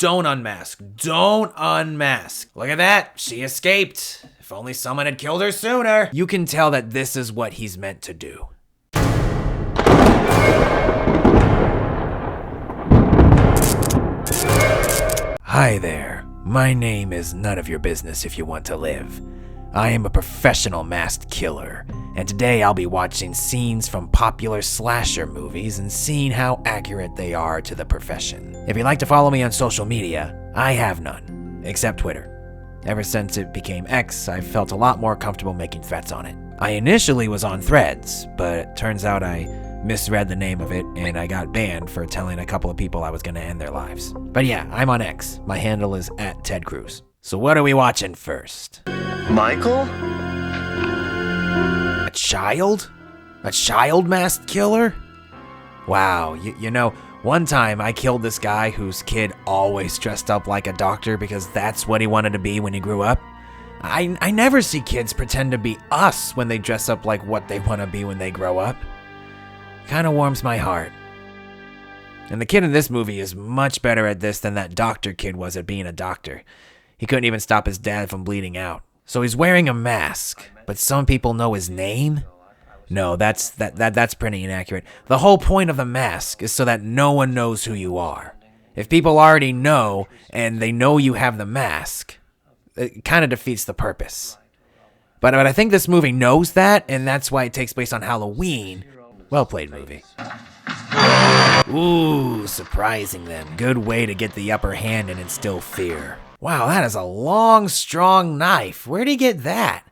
Don't unmask. Don't unmask. Look at that. She escaped. If only someone had killed her sooner. You can tell that this is what he's meant to do. Hi there. My name is none of your business if you want to live. I am a professional masked killer, and today I'll be watching scenes from popular slasher movies and seeing how accurate they are to the profession. If you'd like to follow me on social media, I have none, except Twitter. Ever since it became X, I've felt a lot more comfortable making threats on it. I initially was on Threads, but it turns out I misread the name of it and I got banned for telling a couple of people I was going to end their lives. But yeah, I'm on X. My handle is @TedCruz. So what are we watching first? Michael? A child? A child masked killer? Wow, you know, one time I killed this guy whose kid always dressed up like a doctor because that's what he wanted to be when he grew up. I never see kids pretend to be us when they dress up like what they want to be when they grow up. Kinda warms my heart. And the kid in this movie is much better at this than that doctor kid was at being a doctor. He couldn't even stop his dad from bleeding out. So he's wearing a mask, but some people know his name? No, that's pretty inaccurate. The whole point of the mask is so that no one knows who you are. If people already know, and they know you have the mask, it kind of defeats the purpose. But I think this movie knows that, and that's why it takes place on Halloween. Well played, movie. Ooh, surprising them. Good way to get the upper hand and instill fear. Wow, that is a long, strong knife. Where'd he get that?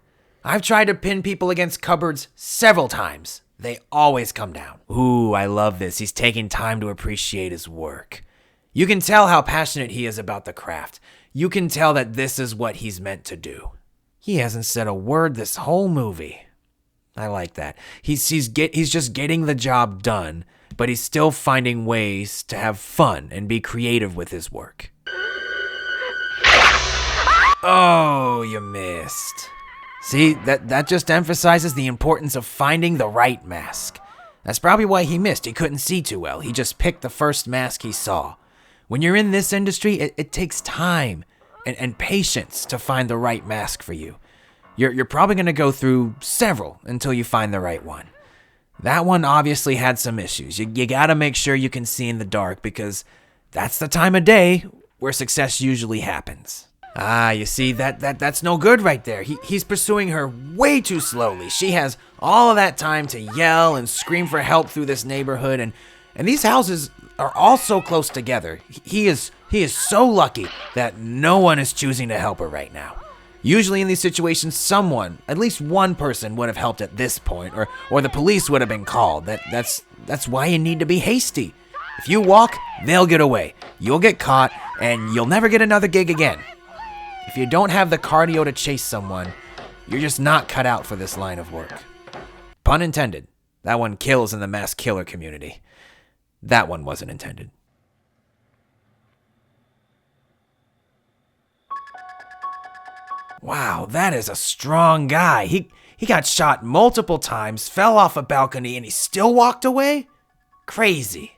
I've tried to pin people against cupboards several times. They always come down. Ooh, I love this. He's taking time to appreciate his work. You can tell how passionate he is about the craft. You can tell that this is what he's meant to do. He hasn't said a word this whole movie. I like that. He's just getting the job done, but he's still finding ways to have fun and be creative with his work. Oh, you missed. See, that just emphasizes the importance of finding the right mask. That's probably why he missed. He couldn't see too well. He just picked the first mask he saw. When you're in this industry, it takes time and patience to find the right mask for you. You're probably going to go through several until you find the right one. That one obviously had some issues. You got to make sure you can see in the dark because that's the time of day where success usually happens. Ah, you see, that's no good right there. He's pursuing her way too slowly. She has all of that time to yell and scream for help through this neighborhood, and these houses are all so close together. He is so lucky that no one is choosing to help her right now. Usually in these situations, someone, at least one person, would have helped at this point, or the police would have been called. That's why you need to be hasty. If you walk, they'll get away. You'll get caught, and you'll never get another gig again. If you don't have the cardio to chase someone, you're just not cut out for this line of work. Pun intended. That one kills in the mass killer community. That one wasn't intended. Wow, that is a strong guy. He got shot multiple times, fell off a balcony, and he still walked away? Crazy.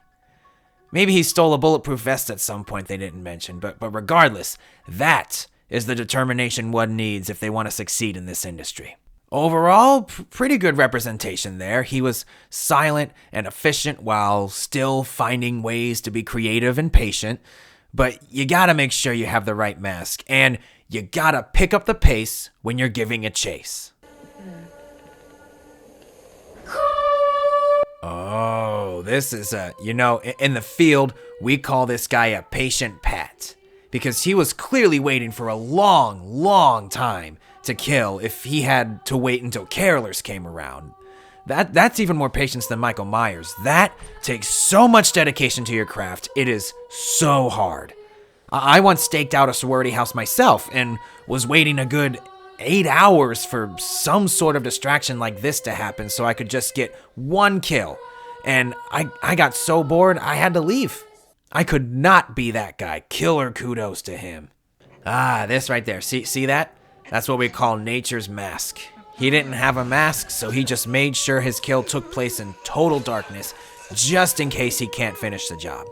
Maybe he stole a bulletproof vest at some point they didn't mention, but regardless, that is the determination one needs if they want to succeed in this industry. Overall, pretty good representation there. He was silent and efficient while still finding ways to be creative and patient, but you gotta make sure you have the right mask, and you gotta pick up the pace when you're giving a chase. Oh, this is in the field, we call this guy a patient Pat, because he was clearly waiting for a long, long time to kill if he had to wait until carolers came around. That's even more patience than Michael Myers. That takes so much dedication to your craft. It is so hard. I once staked out a sorority house myself and was waiting a good 8 hours for some sort of distraction like this to happen so I could just get one kill. And I got so bored, I had to leave. I could not be that guy. Killer kudos to him. Ah, this right there. See that? That's what we call nature's mask. He didn't have a mask, so he just made sure his kill took place in total darkness, just in case he can't finish the job.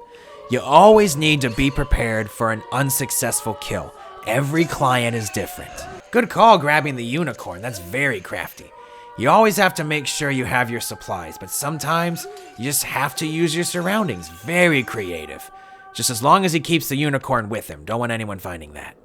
You always need to be prepared for an unsuccessful kill. Every client is different. Good call grabbing the unicorn, that's very crafty. You always have to make sure you have your supplies, but sometimes you just have to use your surroundings. Very creative. Just as long as he keeps the unicorn with him. Don't want anyone finding that.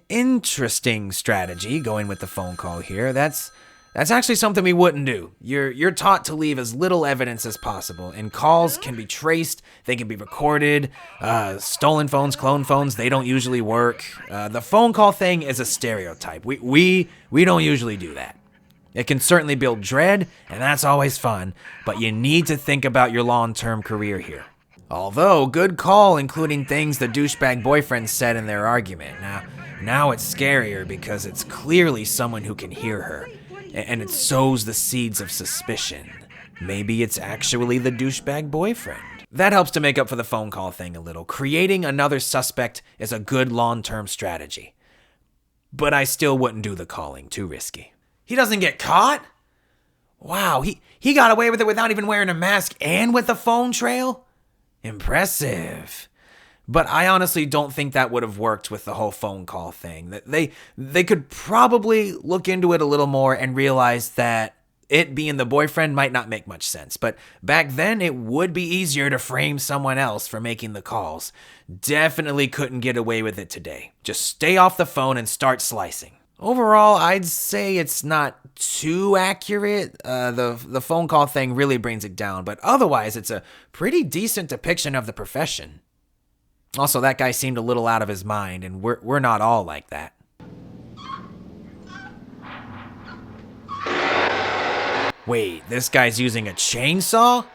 Interesting strategy going with the phone call here. That's actually something we wouldn't do. You're taught to leave as little evidence as possible, and calls can be traced, they can be recorded. Stolen phones, clone phones, they don't usually work. The phone call thing is a stereotype. We don't usually do that. It can certainly build dread, and that's always fun, but you need to think about your long-term career here. Although, good call including things the douchebag boyfriend said in their argument. Now it's scarier because it's clearly someone who can hear her, and it sows the seeds of suspicion. Maybe it's actually the douchebag boyfriend. That helps to make up for the phone call thing a little. Creating another suspect is a good long-term strategy. But I still wouldn't do the calling, too risky. He doesn't get caught? Wow, he got away with it without even wearing a mask and with the phone trail? Impressive. But I honestly don't think that would have worked with the whole phone call thing. They could probably look into it a little more and realize that it being the boyfriend might not make much sense. But back then, it would be easier to frame someone else for making the calls. Definitely couldn't get away with it today. Just stay off the phone and start slicing. Overall, I'd say it's not too accurate. The phone call thing really brings it down, but otherwise it's a pretty decent depiction of the profession. Also, that guy seemed a little out of his mind, and we're not all like that. Wait, this guy's using a chainsaw?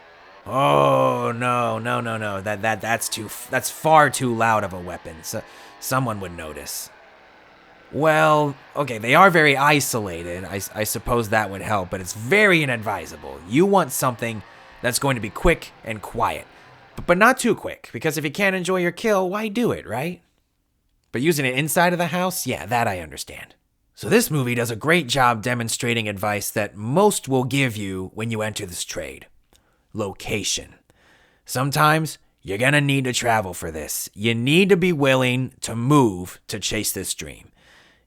Oh, no. That's far too loud of a weapon. So someone would notice. Well, okay, they are very isolated. I suppose that would help, but it's very inadvisable. You want something that's going to be quick and quiet, but not too quick, because if you can't enjoy your kill, why do it, right? But using it inside of the house, yeah, that I understand. So this movie does a great job demonstrating advice that most will give you when you enter this trade. Location. Sometimes you're gonna need to travel for this. You need to be willing to move to chase this dream.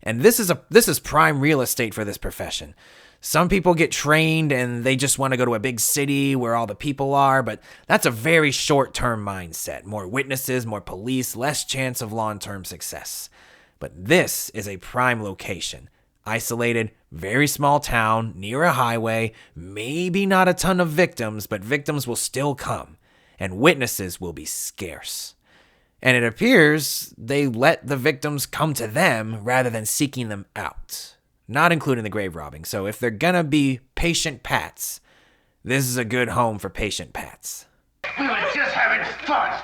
And this is prime real estate for this profession. Some people get trained and they just want to go to a big city where all the people are, but that's a very short-term mindset. More witnesses, more police, less chance of long-term success. But this is a prime location. Isolated, very small town, near a highway, maybe not a ton of victims, but victims will still come, and witnesses will be scarce. And it appears they let the victims come to them rather than seeking them out. Not including the grave robbing. So if they're gonna be patient Pats, this is a good home for patient Pats. We were just having fun.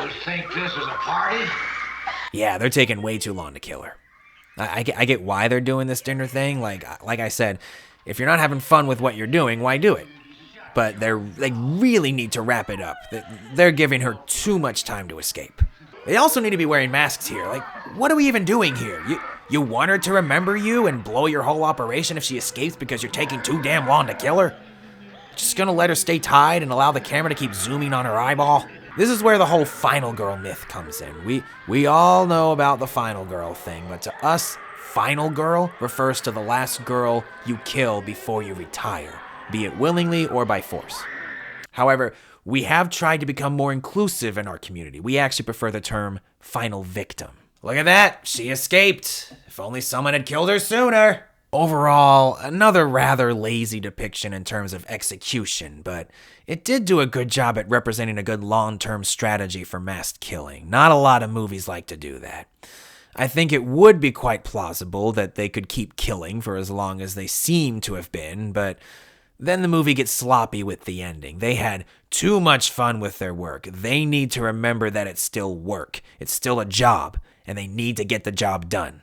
You think this is a party? Yeah, they're taking way too long to kill her. I get why they're doing this dinner thing. Like I said, if you're not having fun with what you're doing, why do it? But they really need to wrap it up. They're giving her too much time to escape. They also need to be wearing masks here. Like, what are we even doing here? You want her to remember you and blow your whole operation if she escapes because you're taking too damn long to kill her? Just gonna let her stay tied and allow the camera to keep zooming on her eyeball? This is where the whole final girl myth comes in. We all know about the final girl thing, but to us, final girl refers to the last girl you kill before you retire, be it willingly or by force. However, we have tried to become more inclusive in our community. We actually prefer the term final victim. Look at that, she escaped. If only someone had killed her sooner. Overall, another rather lazy depiction in terms of execution, but it did do a good job at representing a good long-term strategy for mass killing. Not a lot of movies like to do that. I think it would be quite plausible that they could keep killing for as long as they seem to have been, but then the movie gets sloppy with the ending. They had too much fun with their work. They need to remember that it's still work. It's still a job, and they need to get the job done.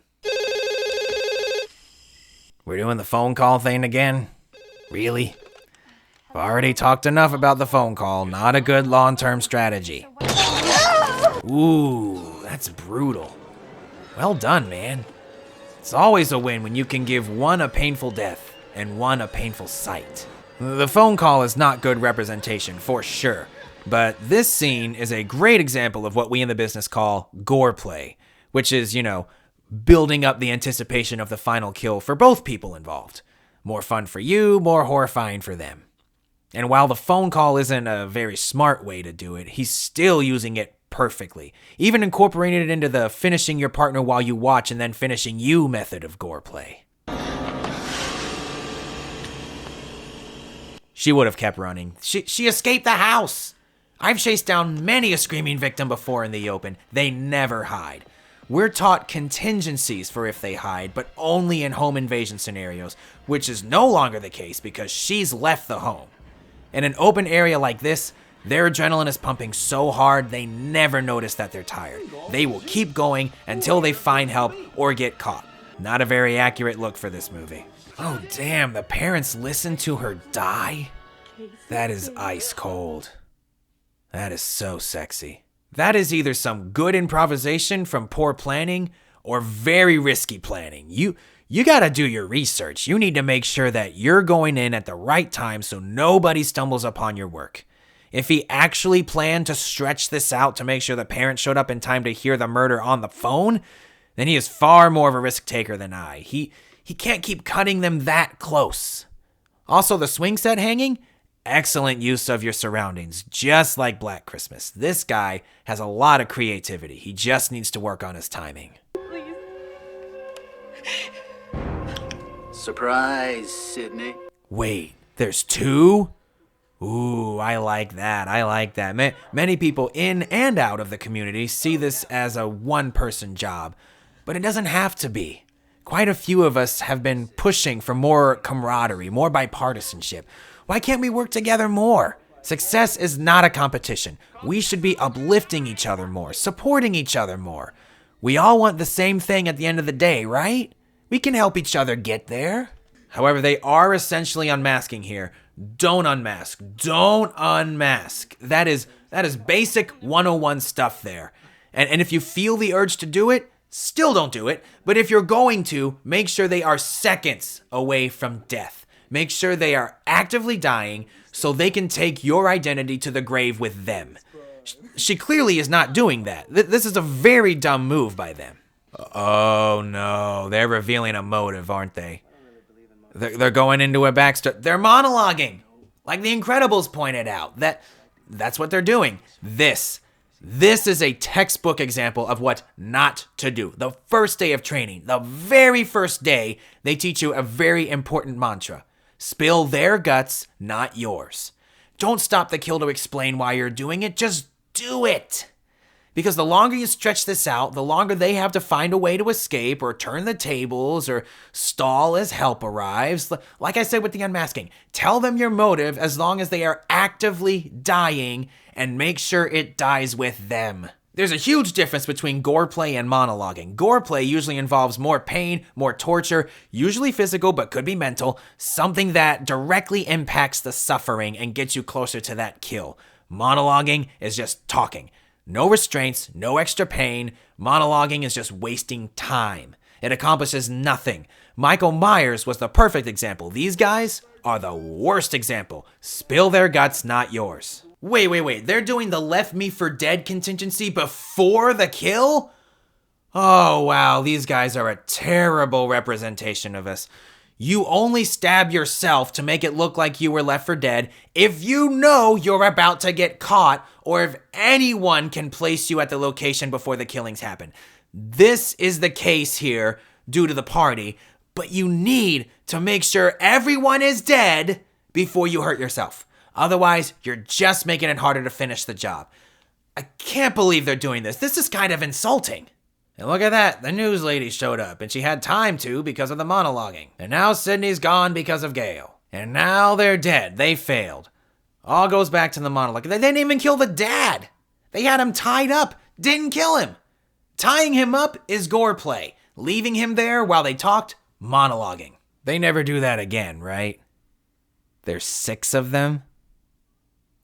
We're doing the phone call thing again? Really? I've already talked enough about the phone call. Not a good long-term strategy. Ooh, that's brutal. Well done, man. It's always a win when you can give one a painful death and one a painful sight. The phone call is not good representation, for sure. But this scene is a great example of what we in the business call gore play, which is, building up the anticipation of the final kill for both people involved. More fun for you, more horrifying for them. And while the phone call isn't a very smart way to do it, he's still using it perfectly, even incorporating it into the finishing your partner while you watch and then finishing you method of gore play. She would have kept running. She escaped the house. I've chased down many a screaming victim before in the open. They never hide. We're taught contingencies for if they hide, but only in home invasion scenarios, which is no longer the case because she's left the home. In an open area like this, their adrenaline is pumping so hard they never notice that they're tired. They will keep going until they find help or get caught. Not a very accurate look for this movie. Oh damn, the parents listened to her die? That is ice cold. That is so sexy. That is either some good improvisation from poor planning or very risky planning. You gotta do your research. You need to make sure that you're going in at the right time so nobody stumbles upon your work. If he actually planned to stretch this out to make sure the parents showed up in time to hear the murder on the phone, then he is far more of a risk taker than I. He can't keep cutting them that close. Also, the swing set hanging, excellent use of your surroundings, just like Black Christmas. This guy has a lot of creativity. He just needs to work on his timing. Please. Surprise, Sydney. Wait, there's two? Ooh, I like that. Many people in and out of the community see this as a one-person job, but it doesn't have to be. Quite a few of us have been pushing for more camaraderie, more bipartisanship. Why can't we work together more? Success is not a competition. We should be uplifting each other more, supporting each other more. We all want the same thing at the end of the day, right? We can help each other get there. However, they are essentially unmasking here. Don't unmask. Don't unmask. That is basic 101 stuff there. And if you feel the urge to do it, still don't do it. But if you're going to, make sure they are seconds away from death. Make sure they are actively dying so they can take your identity to the grave with them. She clearly is not doing that. This is a very dumb move by them. Oh no, they're revealing a motive, aren't they? They're going into a backstory. They're monologuing, like The Incredibles pointed out. That's what they're doing. This is a textbook example of what not to do. The first day of training, the very first day, they teach you a very important mantra. Spill their guts, not yours. Don't stop the kill to explain why you're doing it. Just do it. Because the longer you stretch this out, the longer they have to find a way to escape or turn the tables or stall as help arrives. Like I said with the unmasking, tell them your motive as long as they are actively dying and make sure it dies with them. There's a huge difference between gore play and monologuing. Gore play usually involves more pain, more torture, usually physical but could be mental, something that directly impacts the suffering and gets you closer to that kill. Monologuing is just talking. No restraints, no extra pain. Monologuing is just wasting time. It accomplishes nothing. Michael Myers was the perfect example. These guys are the worst example. Spill their guts, not yours. Wait. They're doing the left me for dead contingency before the kill? Oh, wow. These guys are a terrible representation of us. You only stab yourself to make it look like you were left for dead if you know you're about to get caught or if anyone can place you at the location before the killings happen. This is the case here due to the party, but you need to make sure everyone is dead before you hurt yourself. Otherwise, you're just making it harder to finish the job. I can't believe they're doing this. This is kind of insulting. And look at that, the news lady showed up, and she had time to because of the monologuing. And now Sydney's gone because of Gale. And now they're dead. They failed. All goes back to the monologue. They didn't even kill the dad. They had him tied up. Didn't kill him. Tying him up is gore play. Leaving him there while they talked, monologuing. They never do that again, right? There's 6 of them?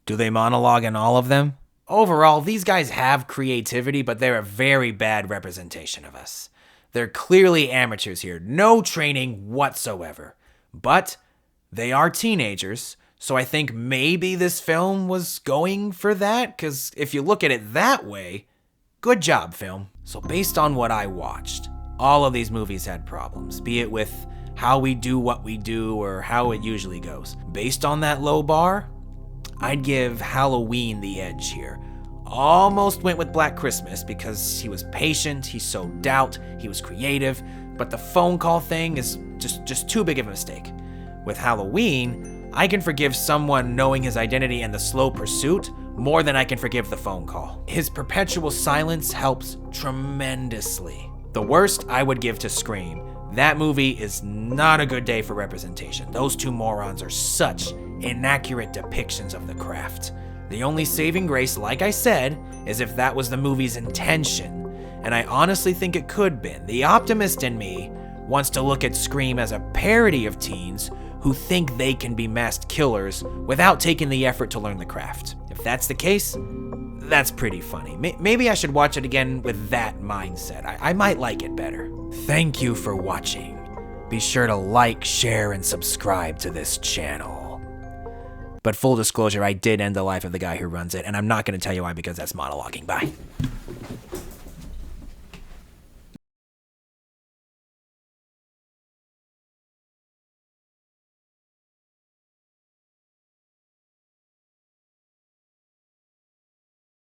Do they monologue in all of them? Overall, these guys have creativity, but they're a very bad representation of us. They're clearly amateurs here, no training whatsoever. But they are teenagers, So I think maybe this film was going for that, because if you look at it that way, good job, film. So based on what I watched, all of these movies had problems, be it with how we do what we do or how it usually goes. Based on that low bar, I'd give Halloween the edge here. Almost went with Black Christmas because he was patient, he sowed doubt, he was creative, but the phone call thing is just too big of a mistake. With Halloween, I can forgive someone knowing his identity and the slow pursuit more than I can forgive the phone call. His perpetual silence helps tremendously. The worst I would give to Scream. That movie is not a good day for representation. Those two morons are such inaccurate depictions of the craft. The only saving grace, like I said, is if that was the movie's intention. And I honestly think it could been. The optimist in me wants to look at Scream as a parody of teens who think they can be masked killers without taking the effort to learn the craft. If that's the case, that's pretty funny. Maybe I should watch it again with that mindset. I might like it better. Thank you for watching. Be sure to like, share, and subscribe to this channel. But full disclosure, I did end the life of the guy who runs it, and I'm not going to tell you why because that's monologuing. Bye.